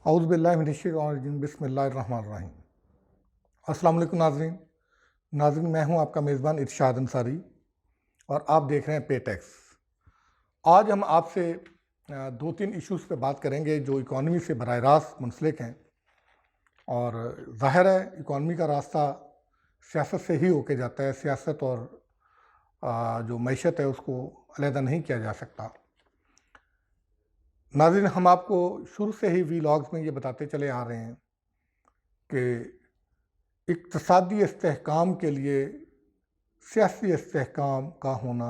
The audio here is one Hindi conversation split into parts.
औज़ुबिल्लाहि बिस्मिल्लाहिर्रहमानिर्रहीम। अस्सलाम वालेकुम नाज़रीन। मैं हूं आपका मेज़बान इरशाद अंसारी और आप देख रहे हैं पे टैक्स। आज हम आपसे दो तीन इश्यूज़ पे बात करेंगे जो इकॉनमी से बराह रास्त मुंसलिक हैं, और ज़ाहिर है इकॉनमी का रास्ता सियासत से ही होके जाता है। सियासत और जो मईशत है उसको अलहदा नहीं किया जा सकता। नाज़रीन, हम आपको शुरू से ही वीलॉग्स में ये बताते चले आ रहे हैं कि इक़्तिसादी इस्तेहकाम के लिए सियासी इस्तेहकाम का होना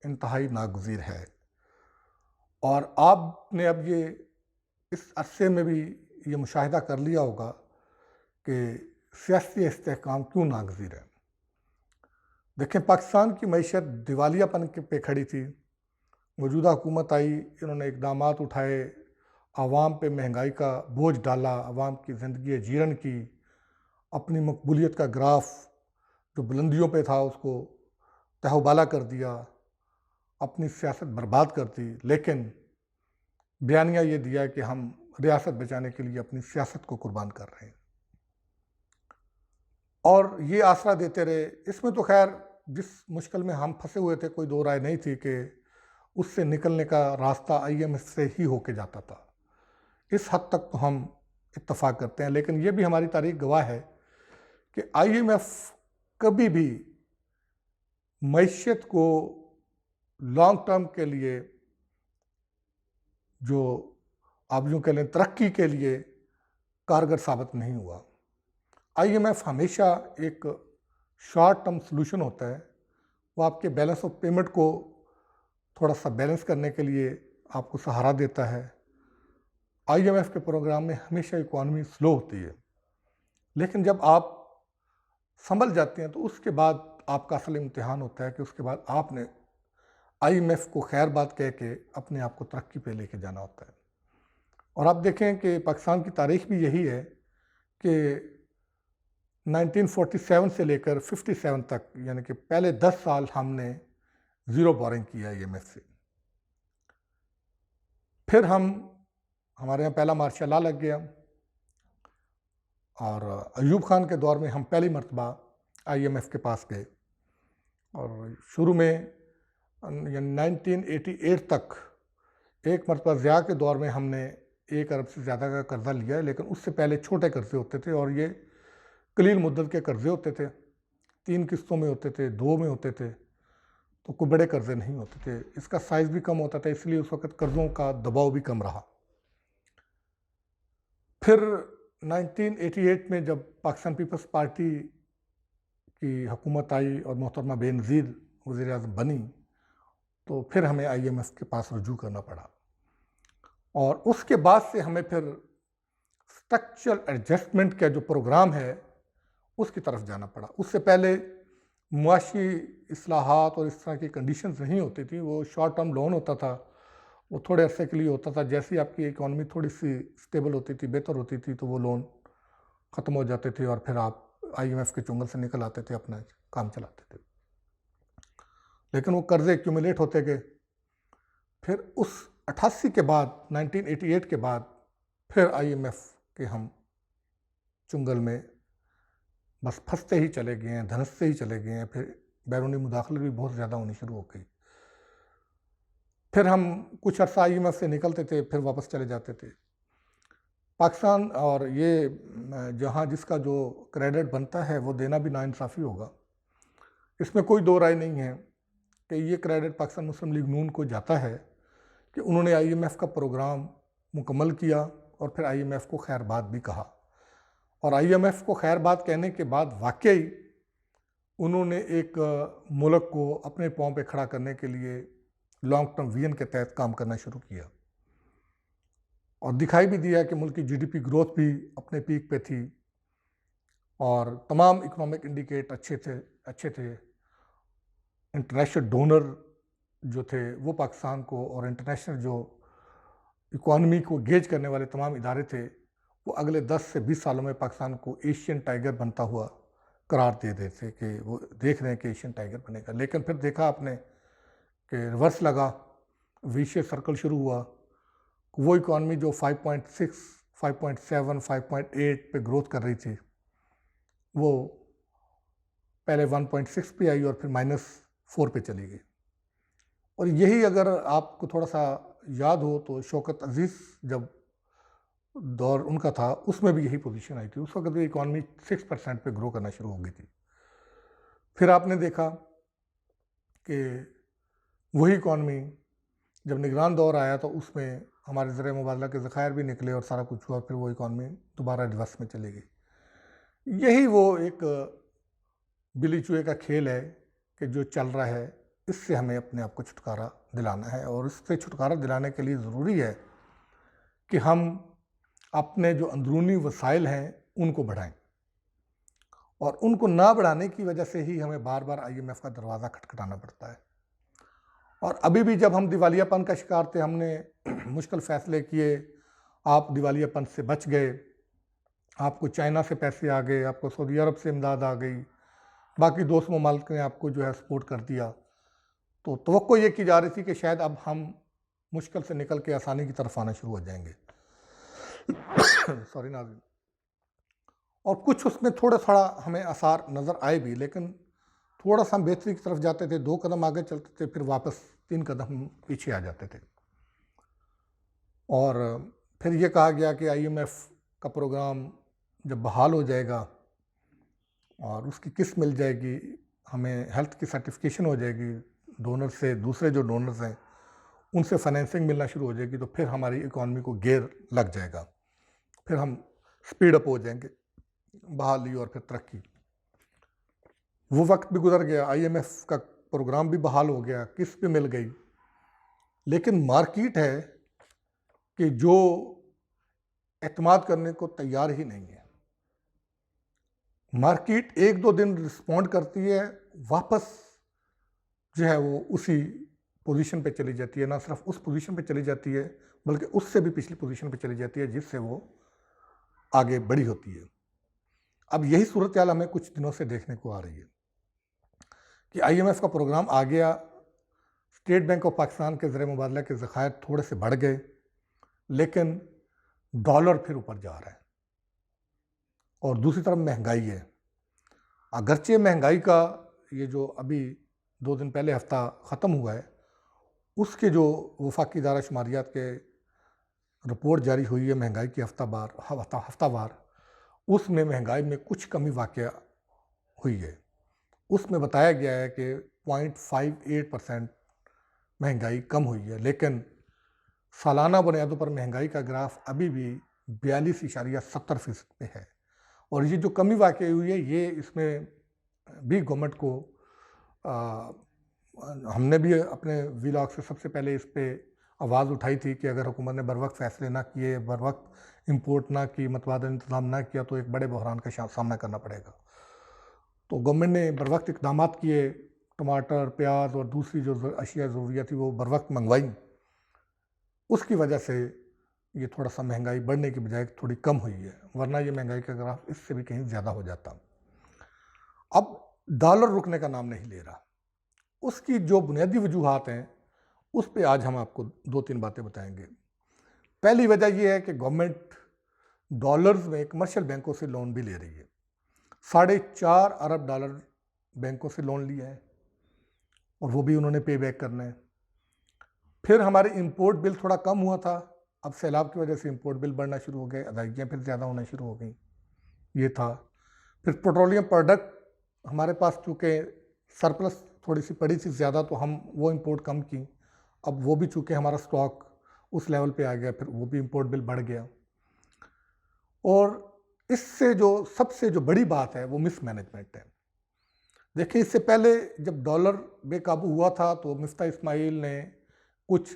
इंतहाई नागुज़ीर है, और आपने अब ये इस अरसे में भी ये मुशाहिदा कर लिया होगा कि सियासी इस्तेहकाम क्यों नागुज़ीर है। देखें, पाकिस्तान की मईशत दिवालियापन पे खड़ी थी। मौजूदा हुकूमत आई, इन्होंने इक़दामात उठाए, आवाम पे महंगाई का बोझ डाला, आवाम की ज़िंदगी जीरन की, अपनी मकबूलियत का ग्राफ जो बुलंदियों पे था उसको तहबाला कर दिया, अपनी सियासत बर्बाद कर दी। लेकिन बयानिया ये दिया कि हम रियासत बचाने के लिए अपनी सियासत को कुर्बान कर रहे हैं, और ये आसरा देते रहे। इसमें तो खैर जिस मुश्किल में हम फंसे हुए थे कोई दो राय नहीं थी कि उससे निकलने का रास्ता IMF से ही होके जाता था। इस हद तक तो हम इत्तफाक करते हैं। लेकिन ये भी हमारी तारीख गवाह है कि IMF कभी भी मईशत को लॉन्ग टर्म के लिए, जो आप यूँ कह लें तरक्की के लिए, कारगर साबित नहीं हुआ। IMF हमेशा एक शॉर्ट टर्म सॉल्यूशन होता है। वो आपके बैलेंस ऑफ पेमेंट को थोड़ा सा बैलेंस करने के लिए आपको सहारा देता है। IMF के प्रोग्राम में हमेशा इकॉनमी स्लो होती है, लेकिन जब आप संभल जाते हैं तो उसके बाद आपका असल इम्तिहान होता है कि उसके बाद आपने IMF को खैर बात कह के अपने आप को तरक्की पे लेके जाना होता है। और आप देखें कि पाकिस्तान की तारीख भी यही है कि 1947 से लेकर 57 तक, यानी कि पहले 10 साल हमने ज़ीरो बोरिंग किया IMF से। फिर हमारे यहाँ पहला मार्शल लॉ लग गया, और अयूब खान के दौर में हम पहली मरतबा IMF के पास गए, और शुरू में 1988 तक एक मरतबा ज़िया के दौर में हमने 1 अरब से ज़्यादा का कर्ज़ा लिया है। लेकिन उससे पहले छोटे कर्ज़े होते थे, और ये कलील मुद्दत के कर्ज़े होते थे, 3 किस्तों में होते थे, 2 में होते थे, तो कोई बड़े कर्ज़े नहीं होते थे। इसका साइज़ भी कम होता था, इसलिए उस वक़्त कर्ज़ों का दबाव भी कम रहा। फिर 1988 में जब पाकिस्तान पीपल्स पार्टी की हुकूमत आई और मोहतरमा बेनज़ीर वज़ीर-ए-आज़म बनी, तो फिर हमें IMF के पास रुजू करना पड़ा, और उसके बाद से हमें फिर स्ट्रक्चरल एडजस्टमेंट का जो प्रोग्राम है उसकी तरफ जाना पड़ा। उससे पहले मुआशी इस्लाहात और इस तरह की कंडीशंस नहीं होती थी। वो शॉर्ट टर्म लोन होता था, वो थोड़े अरसे के लिए होता था। जैसे ही आपकी इकॉनमी थोड़ी सी स्टेबल होती थी, बेहतर होती थी, तो वो लोन ख़त्म हो जाते थे और फिर आप IMF के चुंगल से निकल आते थे, अपना काम चलाते थे। लेकिन वो कर्ज़े एक्यूमुलेट होते गए। फिर उस 88 के बाद, 1988 के बाद फिर IMF के हम चुंगल में बस फंसते ही चले गए हैं, धंसते ही चले गए हैं। फिर बैरूनी मुदाखलत भी बहुत ज़्यादा होनी शुरू हो गई। फिर हम कुछ अर्सा IMF से निकलते थे, फिर वापस चले जाते थे पाकिस्तान। और ये जहाँ जिसका जो क्रेडिट बनता है वो देना भी नाइंसाफ़ी होगा। इसमें कोई दो राय नहीं है कि ये क्रेडिट पाकिस्तान मुस्लिम लीग नून को जाता है कि उन्होंने IMF का प्रोग्राम मुकम्मल किया और फिर IMF को खैरबाद भी कहा। और IMF को खैरबाद कहने के बाद वाकई उन्होंने एक मुल्क को अपने पाँव पे खड़ा करने के लिए लॉन्ग टर्म विजन के तहत काम करना शुरू किया, और दिखाई भी दिया कि मुल्क की GDP ग्रोथ भी अपने पीक पे थी, और तमाम इकोनॉमिक इंडिकेट अच्छे थे। इंटरनेशनल डोनर जो थे वो पाकिस्तान को, और इंटरनेशनल जो इकॉनमी को गेज करने वाले तमाम इदारे थे, वो अगले 10 से 20 सालों में पाकिस्तान को एशियन टाइगर बनता हुआ करार दे रहे थे कि वो देख रहे हैं कि एशियन टाइगर बनेगा। लेकिन फिर देखा आपने कि रिवर्स लगा, विशियस सर्कल शुरू हुआ। वो इकॉनमी जो 5.6 5.7, 5.8 पे ग्रोथ कर रही थी, वो पहले 1.6 पे आई और फिर -4 पे चली गई। और यही अगर आपको थोड़ा सा याद हो तो शौकत अजीज़ जब दौर उनका था, उसमें भी यही पोजीशन आई थी। उस वक्त भी इकॉनमी 6% पे ग्रो करना शुरू हो गई थी। फिर आपने देखा कि वही इकॉनमी जब निगरान दौर आया तो उसमें हमारे ज़र मुबादला के ज़खायर भी निकले और सारा कुछ हुआ, फिर वो इकॉनमी दोबारा रिवर्स में चली गई। यही वो एक बिल्ली चूहे का खेल है कि जो चल रहा है, इससे हमें अपने आप को छुटकारा दिलाना है। और इससे छुटकारा दिलाने के लिए ज़रूरी है कि हम अपने जो अंदरूनी वसाइल हैं उनको बढ़ाएं, और उनको ना बढ़ाने की वजह से ही हमें बार बार IMF का दरवाज़ा खटखटाना पड़ता है। और अभी भी जब हम दिवालियापन का शिकार थे, हमने मुश्किल फ़ैसले किए, आप दिवालियापन से बच गए, आपको चाइना से पैसे आ गए, आपको सऊदी अरब से इमदाद आ गई, बाकी दोस्त ममालिक ने आपको जो है सपोर्ट कर दिया, तो तवक्को ये की जा रही थी कि शायद अब हम मुश्किल से निकल के आसानी की तरफ आना शुरू हो जाएंगे। सॉरी नाज़रीन। और कुछ उसमें थोड़ा हमें आसार नज़र आए भी, लेकिन थोड़ा सा हम बेहतरी की तरफ जाते थे, 2 कदम आगे चलते थे, फिर वापस 3 कदम पीछे आ जाते थे। और फिर ये कहा गया कि IMF का प्रोग्राम जब बहाल हो जाएगा और उसकी किस्त मिल जाएगी, हमें हेल्थ की सर्टिफिकेशन हो जाएगी, डोनर से दूसरे जो डोनर्स हैं उनसे फाइनेंसिंग मिलना शुरू हो जाएगी, तो फिर हमारी इकॉनमी को गेयर लग जाएगा, फिर हम स्पीड अप हो जाएंगे, बहाली और फिर तरक्की। वो वक्त भी गुजर गया, IMF का प्रोग्राम भी बहाल हो गया, किस्त भी मिल गई, लेकिन मार्केट है कि जो एतमाद करने को तैयार ही नहीं है। मार्केट 1-2 दिन रिस्पॉन्ड करती है, वापस जो है वो उसी पोजीशन पे चली जाती है, ना सिर्फ उस पोजीशन पे चली जाती है बल्कि उससे भी पिछली पोजीशन पे चली जाती है जिससे वो आगे बढ़ी होती है। अब यही सूरत हाल हमें कुछ दिनों से देखने को आ रही है कि IMF का प्रोग्राम आ गया, स्टेट बैंक ऑफ पाकिस्तान के ज़र मुबादला के ज़खायर थोड़े से बढ़ गए, लेकिन डॉलर फिर ऊपर जा रहा है और दूसरी तरफ महंगाई है। अगरचे महंगाई का ये जो अभी 2 दिन पहले हफ्ता ख़त्म हुआ है, उसके जो वफाकी इदारा शुमारियात के रिपोर्ट जारी हुई है महंगाई की हफ्तावार, उसमें महंगाई में कुछ कमी वाक़या हुई है। उसमें बताया गया है कि 0.58% महंगाई कम हुई है, लेकिन सालाना बुनियादों पर महंगाई का ग्राफ अभी भी 42.70% पे है। और ये जो कमी वाक़ई हुई है, ये इसमें भी गवर्नमेंट को हमने भी अपने व्लॉग से सबसे पहले इस पे आवाज़ उठाई थी कि अगर हुकूमत ने बर वक्त फ़ैसले ना किए, बर वक्त इम्पोर्ट ना की, मतबादल इंतज़ाम ना किया, तो एक बड़े बहरान का सामना करना पड़ेगा। तो गवर्नमेंट ने बर वक्त इक़दाम किए, टमाटर, प्याज और दूसरी जो अशिया ज़रूरियात थी वो बर वक्त मंगवाई। उसकी वजह से ये थोड़ा सा महंगाई बढ़ने की बजाय थोड़ी कम हुई है, वरना ये महंगाई का ग्राफ इससे भी कहीं ज़्यादा हो जाता। अब डॉलर रुकने का नाम नहीं ले रहा। उसकी जो बुनियादी वजूहात हैं उस पे आज हम आपको 2-3 बातें बताएंगे। पहली वजह यह है कि गवर्नमेंट डॉलर्स में कमर्शियल बैंकों से लोन भी ले रही है। $4.5 अरब बैंकों से लोन लिया है और वो भी उन्होंने पे बैक करना है। फिर हमारे इंपोर्ट बिल थोड़ा कम हुआ था, अब सैलाब की वजह से इंपोर्ट बिल बढ़ना शुरू हो गए, अदायगियाँ फिर ज़्यादा होना शुरू हो गई, ये था। फिर पेट्रोलियम प्रोडक्ट हमारे पास चूँकि सरप्लस थोड़ी सी पड़ी थी ज़्यादा, तो हम वो इंपोर्ट कम की, अब वो भी चूँकि हमारा स्टॉक उस लेवल पे आ गया, फिर वो भी इंपोर्ट बिल बढ़ गया। और इससे जो सबसे जो बड़ी बात है वो मिसमैनेजमेंट है। देखिए, इससे पहले जब डॉलर बेकाबू हुआ था तो मुफ्ती इस्माइल ने कुछ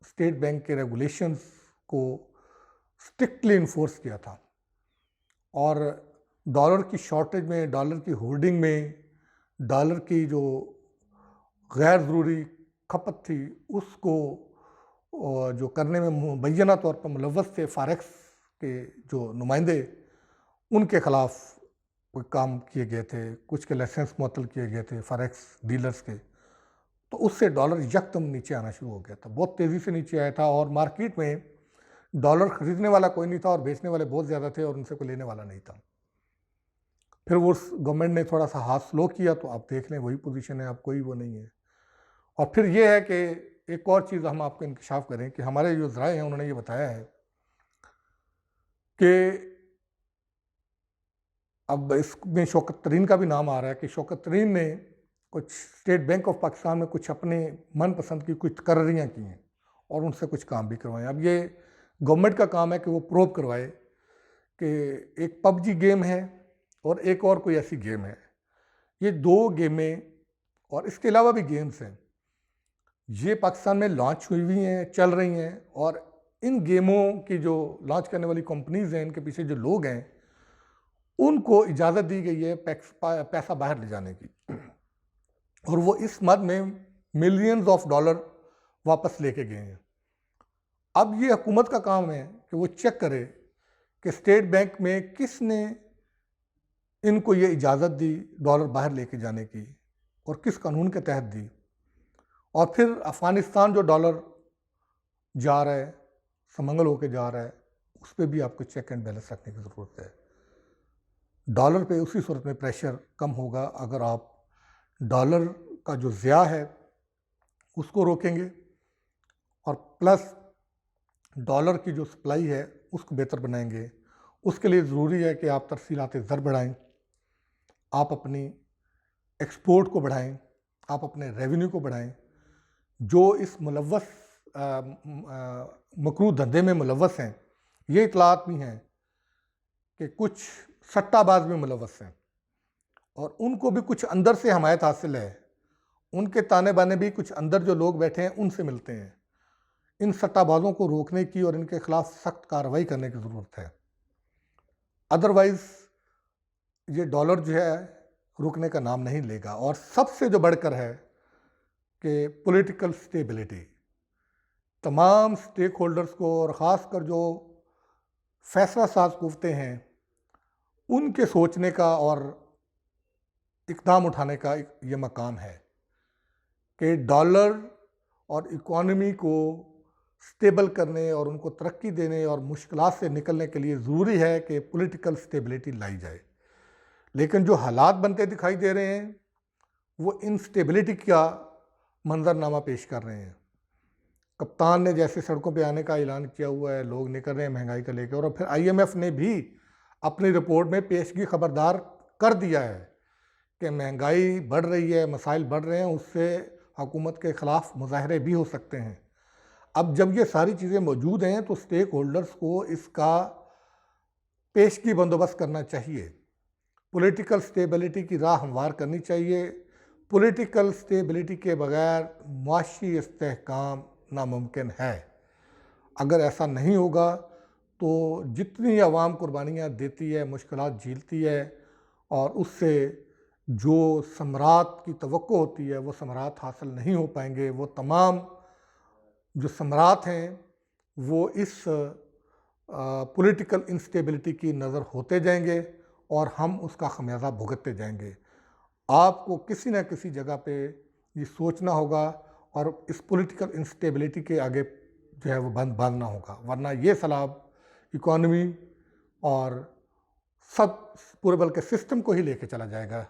स्टेट बैंक के रेगुलेशंस को स्ट्रिक्टली इन्फोर्स किया था और डॉलर की शॉर्टेज में, डॉलर की होर्डिंग में, डॉलर की जो गैर ज़रूरी खपत थी उसको जो करने में मुबैना तौर पर मुलव्वस थे फॉरेक्स के जो नुमाइंदे, उनके ख़िलाफ़ कोई काम किए गए थे, कुछ के लाइसेंस मुअत्तल किए गए थे फॉरेक्स डीलर्स के, तो उससे डॉलर यकदम नीचे आना शुरू हो गया था, बहुत तेज़ी से नीचे आया था। और मार्केट में डॉलर खरीदने वाला कोई नहीं था और बेचने वाले बहुत ज़्यादा थे और उनसे कोई लेने वाला नहीं था। फिर वो गवर्नमेंट ने थोड़ा सा हाथ स्लो किया, तो आप देख लें वही पोजीशन है, अब कोई वो नहीं है। और फिर ये है कि एक और चीज़ हम आपको इंकशाफ करें कि हमारे जो ज़राए हैं उन्होंने ये बताया है कि अब इसमें शौकत तरीन का भी नाम आ रहा है कि शौकत तरीन ने कुछ स्टेट बैंक ऑफ पाकिस्तान में कुछ अपने मनपसंद की कुछ तकर्रियाँ की हैं और उनसे कुछ काम भी करवाएं। अब ये गवर्नमेंट का काम है कि वो प्रोब करवाए कि एक पबजी गेम है और एक और कोई ऐसी गेम है, ये दो गेमें और इसके अलावा भी गेम्स हैं, ये पाकिस्तान में लॉन्च हुई हुई हैं, चल रही हैं, और इन गेमों की जो लॉन्च करने वाली कंपनीज़ हैं, इनके पीछे जो लोग हैं, उनको इजाज़त दी गई है पैसा बाहर ले जाने की, और वो इस मद में मिलियंस ऑफ डॉलर वापस लेके गए हैं। अब ये हुकूमत का काम है कि वो चेक करे कि स्टेट बैंक में किसने इनको ये इजाज़त दी डॉलर बाहर लेके जाने की और किस कानून के तहत दी, और फिर अफ़गानिस्तान जो डॉलर जा रहा है, समंगल होके जा रहा है, उस पर भी आपको चेक एंड बैलेंस रखने की ज़रूरत है। डॉलर पे उसी सूरत में प्रेशर कम होगा अगर आप डॉलर का जो ज़िया है उसको रोकेंगे और प्लस डॉलर की जो सप्लाई है उसको बेहतर बनाएंगे। उसके लिए ज़रूरी है कि आप तरसीलात ज़र बढ़ाएं, आप अपनी एक्सपोर्ट को बढ़ाएं, आप अपने रेवेन्यू को बढ़ाएं। जो इस मुलव्वस मकरूह धंधे में मुलव्वस हैं, ये इतलात भी हैं कि कुछ सट्टाबाज में मुलव्वस हैं और उनको भी कुछ अंदर से हमायत हासिल है, उनके ताने बाने भी कुछ अंदर जो लोग बैठे हैं उनसे मिलते हैं। इन सट्टाबाजों को रोकने की और इनके खिलाफ सख्त कार्रवाई करने की ज़रूरत है, अदरवाइज़ ये डॉलर जो है रुकने का नाम नहीं लेगा। और सबसे जो बढ़कर है कि पॉलिटिकल स्टेबिलिटी, तमाम स्टेक होल्डर्स को और ख़ासकर जो फैसला साज कुव्वतें हैं उनके सोचने का और इक़दाम उठाने का ये मकाम है कि डॉलर और इकॉनमी को स्टेबल करने और उनको तरक्की देने और मुश्किलात से निकलने के लिए ज़रूरी है कि पॉलिटिकल स्टेबिलिटी लाई जाए। लेकिन जो हालात बनते दिखाई दे रहे हैं वो इंस्टेबिलिटी का मंजरनामा पेश कर रहे हैं। कप्तान ने जैसे सड़कों पे आने का ऐलान किया हुआ है, लोग निकल रहे हैं महंगाई को लेकर, और फिर IMF ने भी अपनी रिपोर्ट में पेशगी खबरदार कर दिया है कि महंगाई बढ़ रही है, मसाइल बढ़ रहे हैं, उससे हुकूमत के ख़िलाफ़ मुज़ाहरे भी हो सकते हैं। अब जब ये सारी चीज़ें मौजूद हैं तो स्टेक होल्डर्स को इसका पेशगी बंदोबस्त करना चाहिए, पॉलिटिकल स्टेबिलिटी की राह हमवार करनी चाहिए। पॉलिटिकल स्टेबिलिटी के बगैर मुआशी इस्तेहकाम नामुमकिन है। अगर ऐसा नहीं होगा तो जितनी अवाम कुर्बानियाँ देती है, मुश्किलात झेलती है, और उससे जो समरात की तवक्को होती है वो समरात हासिल नहीं हो पाएंगे। वो तमाम जो समरात हैं वो इस पॉलिटिकल इंस्टेबिलिटी की नज़र होते जाएंगे और हम उसका खमियाजा भुगतते जाएंगे। आपको किसी न किसी जगह पे ये सोचना होगा और इस पॉलिटिकल इंस्टेबिलिटी के आगे जो है वो बांधना होगा, वरना ये सलाब इकॉनमी और सब पूरे बल्कि सिस्टम को ही लेके चला जाएगा।